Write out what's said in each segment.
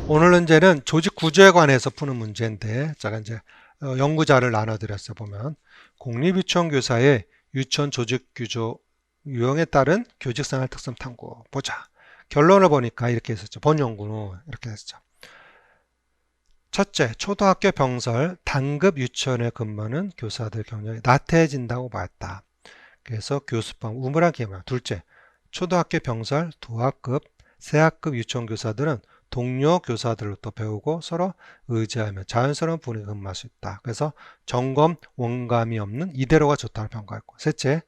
오늘 문제는 조직 구조에 관해서 푸는 문제인데, 제가 이제 연구자를 나눠드렸어요. 보면 공립유치원 교사의 유치원 조직 구조 유형에 따른 교직생활 특성 탐구 보자. 결론을 보니까 이렇게 했었죠. 본 연구는 이렇게 했죠. 첫째, 초등학교 병설 단급 유치원에 근무하는 교사들 경력이 나태해진다고 봤다. 그래서 교수법 우물한 기회입니다. 둘째, 초등학교 병설 두학급, 세학급 유치원 교사들은 동료 교사들로부터 배우고 서로 의지하며 자연스러운 분위기가 근무할 수 있다. 그래서 점검 원감이 없는 이대로가 좋다고 평가했고, 셋째,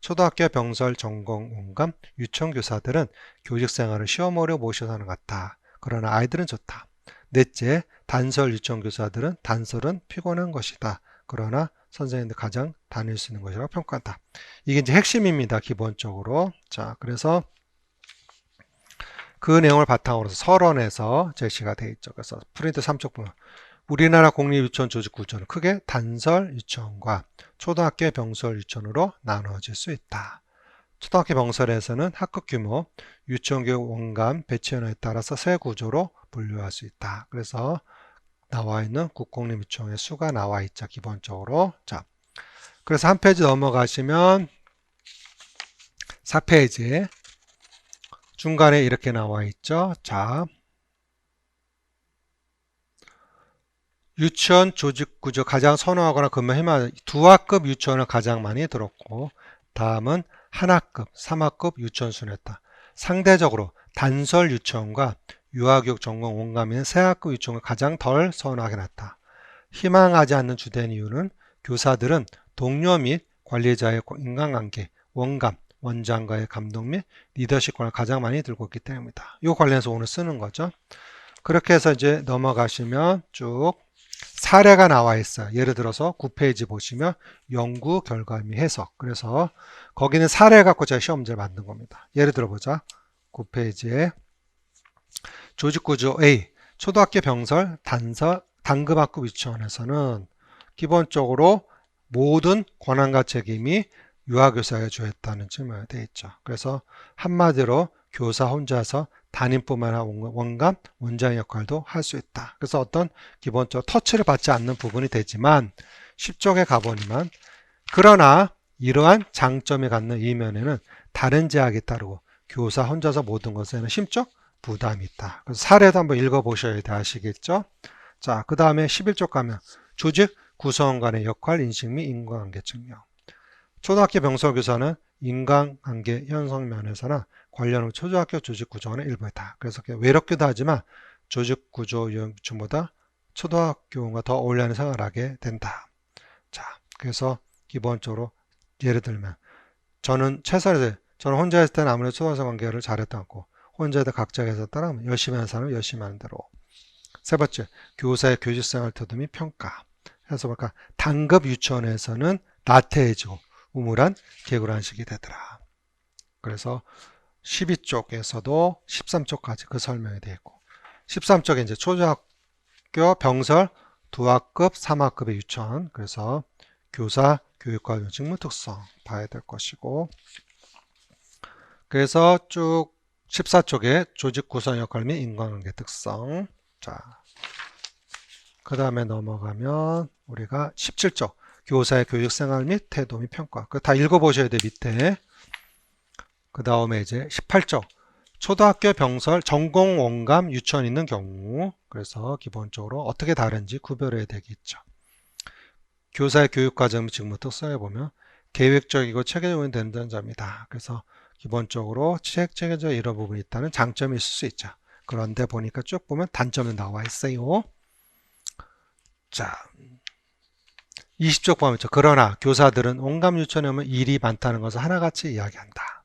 초등학교 병설 전공 원감 유치원 교사들은 교직 생활을 시험으로 모셔서 하는 것 같다. 그러나 아이들은 좋다. 넷째, 단설 유치원 교사들은 단설은 피곤한 것이다. 그러나 선생님들 가장 다닐 수 있는 것이라고 평가한다. 이게 이제 핵심입니다. 기본적으로. 자, 그래서 그 내용을 바탕으로 서론에서 제시가 되어 있죠. 그래서 프린트 3쪽 보면 우리나라 공립유치원 조직 구조는 크게 단설 유치원과 초등학교 병설 유치원으로 나눠질 수 있다. 초등학교 병설에서는 학급 규모, 유치원 교육 원감, 배치 현황에 따라서 세 구조로 분류할 수 있다. 그래서 나와 있는 국공립유치원의 수가 나와 있죠. 기본적으로. 자, 그래서 한 페이지 넘어가시면 4페이지 중간에 이렇게 나와 있죠. 자, 유치원 조직 구조 가장 선호하거나 근무해만 두학급 유치원을 가장 많이 들었고, 다음은 한학급, 3학급 유치원 순이었다. 상대적으로 단설 유치원과 유아교육 전공 원감인 세학급 유치원을 가장 덜 선호하게 났다. 희망하지 않는 주된 이유는 교사들은 동료 및 관리자의 인간관계, 원감, 원장과의 감동 및 리더십권을 가장 많이 들고 있기 때문입니다. 이 관련해서 오늘 쓰는 거죠. 그렇게 해서 이제 넘어가시면 쭉 사례가 나와 있어요. 예를 들어서 9페이지 보시면 연구 결과 및 해석. 그래서 거기는 사례 갖고 제가 시험 문제를 만든 겁니다. 예를 들어 보자. 9페이지에 조직구조 A, 초등학교 병설 단급학급 유치원에서는 기본적으로 모든 권한과 책임이 유아교사에 주었다는 점이 되어 있죠. 그래서 한마디로 교사 혼자서 담임뿐만 아니라 원감, 원장 역할도 할 수 있다. 그래서 어떤 기본적으로 터치를 받지 않는 부분이 되지만 10쪽에 가보니만 그러나 이러한 장점이 갖는 이면에는 다른 제약이 따르고 교사 혼자서 모든 것에는 심적 부담이 있다. 그래서 사례도 한번 읽어보셔야 돼 아시겠죠? 자, 그 다음에 11쪽 가면 조직 구성원 간의 역할 인식 및 인간관계 증명. 초등학교 병설교사는 인간관계 형성 면에서나 관련 후 초등학교 조직 구조원의 일부이다. 그래서 외롭기도 하지만 조직 구조 유형보다 초등학교와 더 어울리는 생활을 하게 된다. 자, 그래서 기본적으로 예를 들면 저는 혼자 했을 때는 아무래도 초등학생 관계를 잘했던 것 같고 혼자 해도 각자 해서 따라하면 열심히 하는 사람은 열심히 하는 대로. 세 번째, 교사의 교직생활 태도 및 평가. 해서 볼까 단급 유치원에서는 나태해지고 우물한 개구란식이 되더라. 그래서 12쪽에서도 13쪽까지 그 설명이 되어 있고 13쪽에 이제 초등학교 병설 두학급, 3학급의 유치원 그래서 교사 교육과 직무 특성 봐야 될 것이고 그래서 쭉 14쪽에 조직 구성 역할 및 인간관계 특성 자, 그 다음에 넘어가면 우리가 17쪽 교사의 교육생활 및 태도 및 평가. 그거 다 읽어보셔야 돼, 밑에. 그 다음에 이제 18쪽. 초등학교 병설 전공 원감 유치원 있는 경우. 그래서 기본적으로 어떻게 다른지 구별해야 되겠죠. 교사의 교육과정 및 직무 특성에 보면 계획적이고 체계적으로 된다는 점이다. 그래서 기본적으로 체계적 이런 부분이 있다는 장점이 있을 수 있죠. 그런데 보니까 쭉 보면 단점이 나와 있어요. 자. 20쪽 보면 있죠. 그러나 교사들은 원감 유치원에 오면 일이 많다는 것을 하나같이 이야기한다.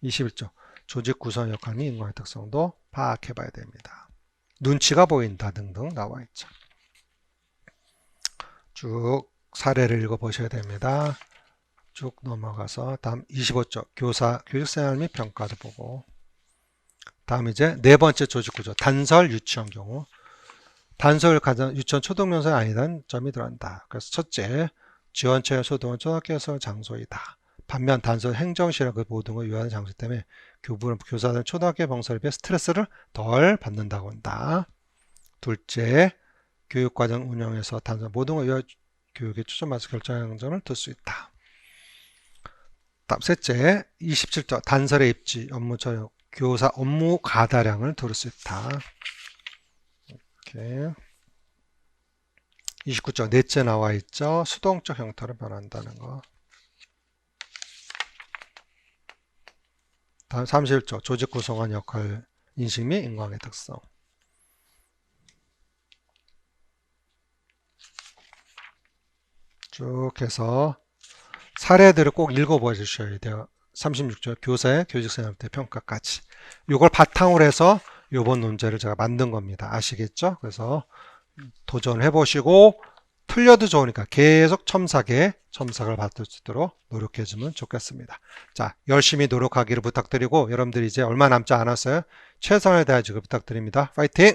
21쪽 조직 구성 역할 및 인간의 특성도 파악해 봐야 됩니다. 눈치가 보인다 등등 나와 있죠. 쭉 사례를 읽어보셔야 됩니다. 쭉 넘어가서 다음 25쪽 교사 교육생활 및 평가도 보고 다음 이제 네 번째 조직 구조 단설 유치원 경우 단설 가장 유치원 초등명사가 아니라는 점이 들어간다. 그래서 첫째, 지원체의 소동은 초등학교에서 장소이다. 반면 단설 행정실은 그 모든 걸 유효하는 장소 때문에 교사들은 초등학교 병설에 비해 스트레스를 덜 받는다고 한다. 둘째, 교육과정 운영에서 단순 모든 걸 교육에 초점해서 결정하는 점을 들 수 있다. 다음 셋째, 27조 단설의 입지, 업무 처리, 교사 업무 과다량을 들을 수 있다. 이렇게. 29조 넷째 나와 있죠. 수동적 형태로 변한다는 거. 다음 31조 조직 구성원 역할 인식 및 인과관계 특성. 쭉 해서 사례들을 꼭 읽어봐 주셔야 돼요. 36조 교사의 교직생활 때 평가까지. 이걸 바탕으로 해서 이번 논제를 제가 만든 겁니다. 아시겠죠? 그래서 도전해 보시고 틀려도 좋으니까 계속 첨삭을 받을 수 있도록 노력해 주면 좋겠습니다. 자, 열심히 노력하기를 부탁드리고 여러분들이 이제 얼마 남지 않았어요. 최선을 다해주길 부탁드립니다. 파이팅!